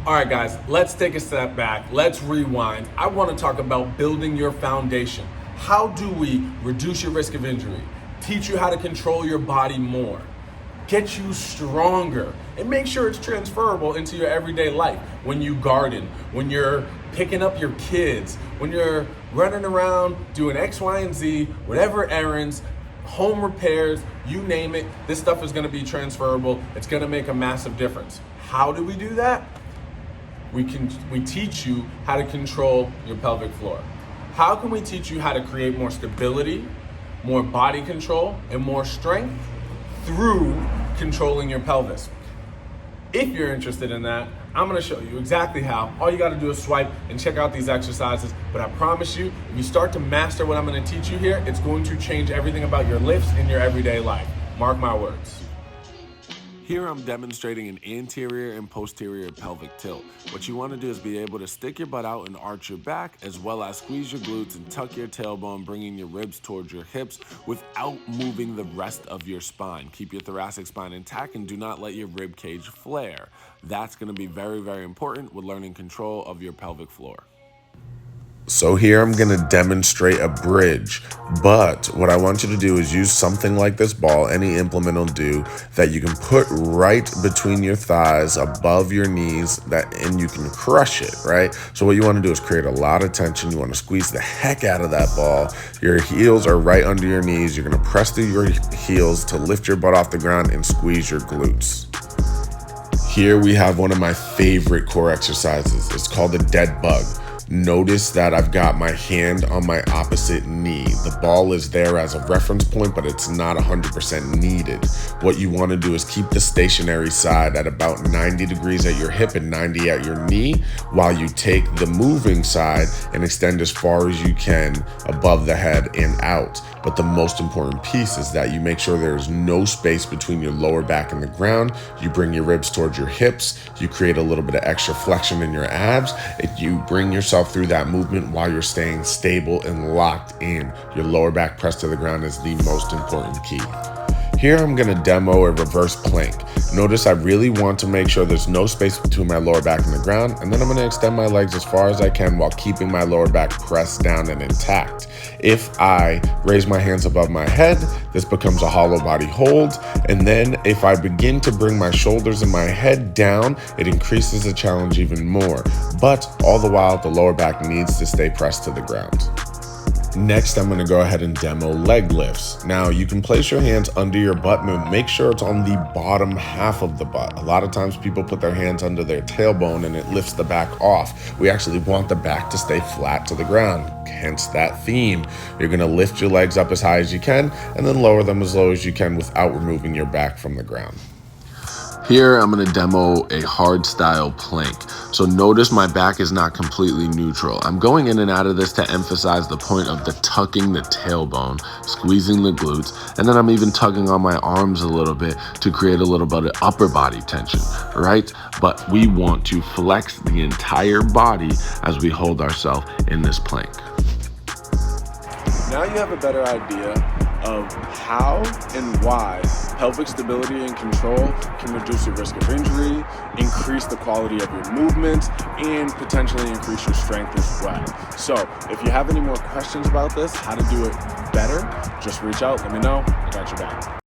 All right, guys, let's take a step back. Let's rewind. I want to talk about building your foundation. How do we reduce your risk of injury, teach you how to control your body more, get you stronger, and make sure it's transferable into your everyday life? When you garden, when you're picking up your kids, when you're running around doing X, Y, and Z, whatever errands, home repairs, you name it, this stuff is going to be transferable. It's going to make a massive difference. How do we do that? We teach you how to control your pelvic floor. How can we teach you how to create more stability, more body control, and more strength through controlling your pelvis? If you're interested in that, I'm gonna show you exactly how. All you gotta do is swipe and check out these exercises, but I promise you, if you start to master what I'm gonna teach you here, it's going to change everything about your lifts in your everyday life. Mark my words. Here I'm demonstrating an anterior and posterior pelvic tilt. What you want to do is be able to stick your butt out and arch your back, as well as squeeze your glutes and tuck your tailbone, bringing your ribs towards your hips without moving the rest of your spine. Keep your thoracic spine intact and do not let your rib cage flare. That's going to be very, very important with learning control of your pelvic floor. So here I'm going to demonstrate a bridge, but what I want you to do is use something like this ball, any implement will do, that you can put right between your thighs, above your knees, and you can crush it, right? So what you want to do is create a lot of tension. You want to squeeze the heck out of that ball. Your heels are right under your knees. You're going to press through your heels to lift your butt off the ground and squeeze your glutes. Here we have one of my favorite core exercises. It's called the dead bug. Notice that I've got my hand on my opposite knee. The ball is there as a reference point, but it's not 100% needed. What you want to do is keep the stationary side at about 90 degrees at your hip and 90 at your knee, while you take the moving side and extend as far as you can above the head and out. But the most important piece is that you make sure there's no space between your lower back and the ground. You bring your ribs towards your hips. You create a little bit of extra flexion in your abs. And you bring yourself through that movement while you're staying stable and locked in. Your lower back pressed to the ground is the most important key. Here I'm going to demo a reverse plank. Notice I really want to make sure there's no space between my lower back and the ground, and then I'm going to extend my legs as far as I can while keeping my lower back pressed down and intact. If I raise my hands above my head, this becomes a hollow body hold, and then if I begin to bring my shoulders and my head down, it increases the challenge even more. But all the while, the lower back needs to stay pressed to the ground. Next, I'm going to go ahead and demo leg lifts. Now, you can place your hands under your butt, but make sure it's on the bottom half of the butt. A lot of times people put their hands under their tailbone and it lifts the back off. We actually want the back to stay flat to the ground, hence that theme. You're going to lift your legs up as high as you can and then lower them as low as you can without removing your back from the ground. Here I'm going to demo a hard style plank. So notice my back is not completely neutral. I'm going in and out of this to emphasize the point of the tucking the tailbone, squeezing the glutes, and then I'm even tugging on my arms a little bit to create a little bit of upper body tension, right? But we want to flex the entire body as we hold ourselves in this plank. Now you have a better idea of how and why pelvic stability and control can reduce your risk of injury, increase the quality of your movements, and potentially increase your strength as well. So if you have any more questions about this, how to do it better, just reach out, let me know, I got your back.